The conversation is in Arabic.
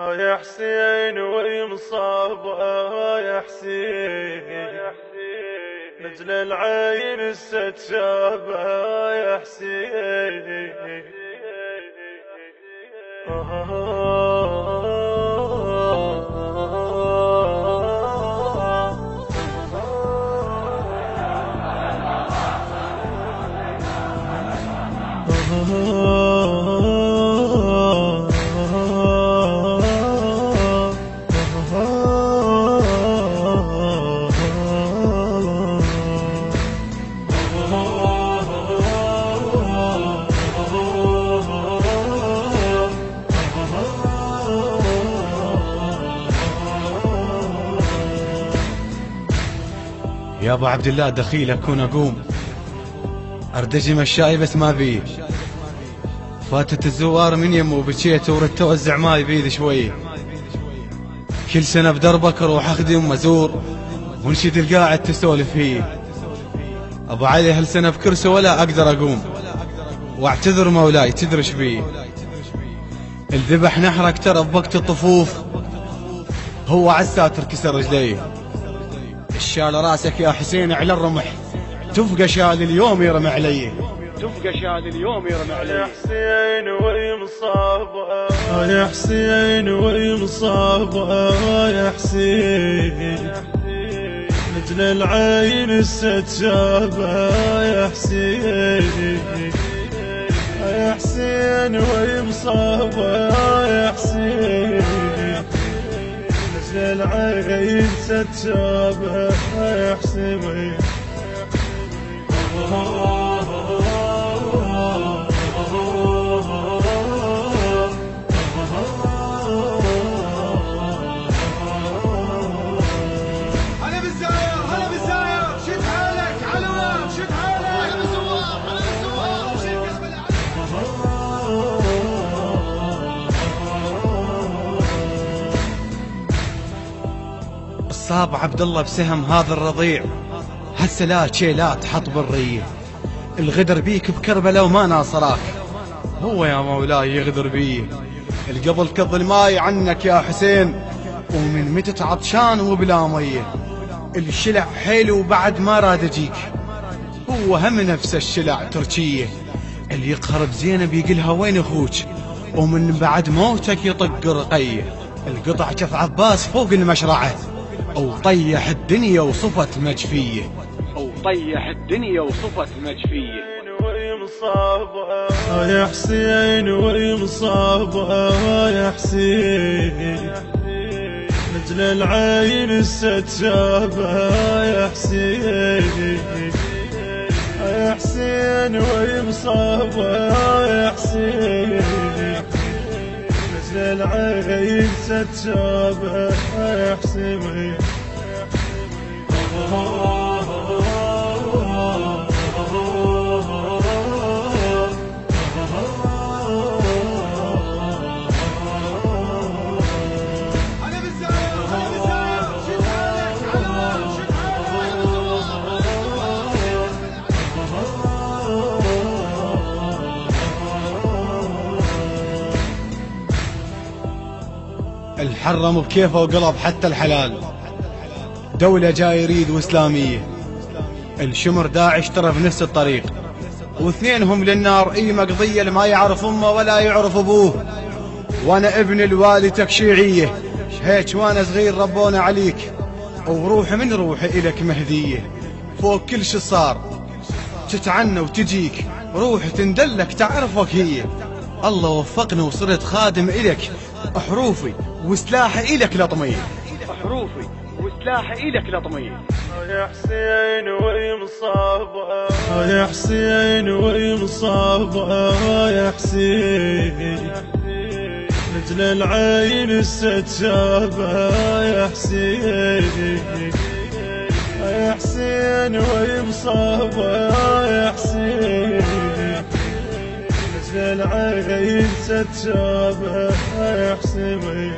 يا حسين ويمصاب يا حسين، نجل العين الستشاب يا حسين. يا ابو عبد الله دخيل اكون اقوم اردجم الشاي بس ما بيه، فاتت الزوار من يمه بكيت وردت اوزع ماي بيد شوي. كل سنه بدربك اروح اخدم وازور وانشد القاعد تسولف فيه. ابو علي هالسنه بكرسي ولا اقدر اقوم، واعتذر مولاي تدرش بيه. الذبح نحرك ترى بوقت الطفوف، هو عالساتر كسر رجليه. الشال راسك يا حسين على الرمح، تفقى شال اليوم يرمى علي، تفقى شال اليوم يرمى علي. يا حسين ويمصاب يا حسين ويمصاب يا حسين، مثل العين الستشاب يا حسين. يا حسين ويمصاب يا حسين، مثل العين ستشاب يا حسين. صاب عبد الله بسهم هذا الرضيع، هسه لا شيلات حط بالريه. الغدر بيك بكربلاء وما ناصراك، هو يا مولاي يغدر بيه. القبل كض الماي عنك يا حسين، ومن متى عطشان وبلا ميه. الشلع حيل وبعد ما راد اجيك، هو هم نفس الشلع تركيه. اللي يقهر بزينب يقلها وين اخوك، ومن بعد موتك يطق رقيه. القطع كف عباس فوق المشرعه، أو طيح الدنيا وصفت مجفية، أو طيح الدنيا وصفت مجفية. ويمصاب يا حسين ويمصاب يا حسين، مثل العين الستشاب يا حسين. يا حسين ويمصاب يا حسين، مثل العين ستشاب يا حسين. الحرم بكيفه وقلب حتى الحلال، دولة جاي يريد وإسلامية. الشمر داعش ترى بنفس الطريق، واثنينهم للنار اي مقضية، ما يعرف امه ولا يعرف ابوه. وانا ابن الوالدتك شيعية، هيك وانا صغير ربونا عليك، وروحي من روحي الك مهدية. فوق كل شي صار تتعنى وتجيك، روحي تندلك تعرفك هي. الله وفقني وصرت خادم الك، حروفي وسلاحي الك لطمية، حروفي وسلاحي الك لطمية. يا حسين ويمصاب يا حسين ويمصاب يا حسين، مثل العين الستشاب يا حسين. يا حسين ويمصاب يا حسين، مثل العين ستشاب يا حسين.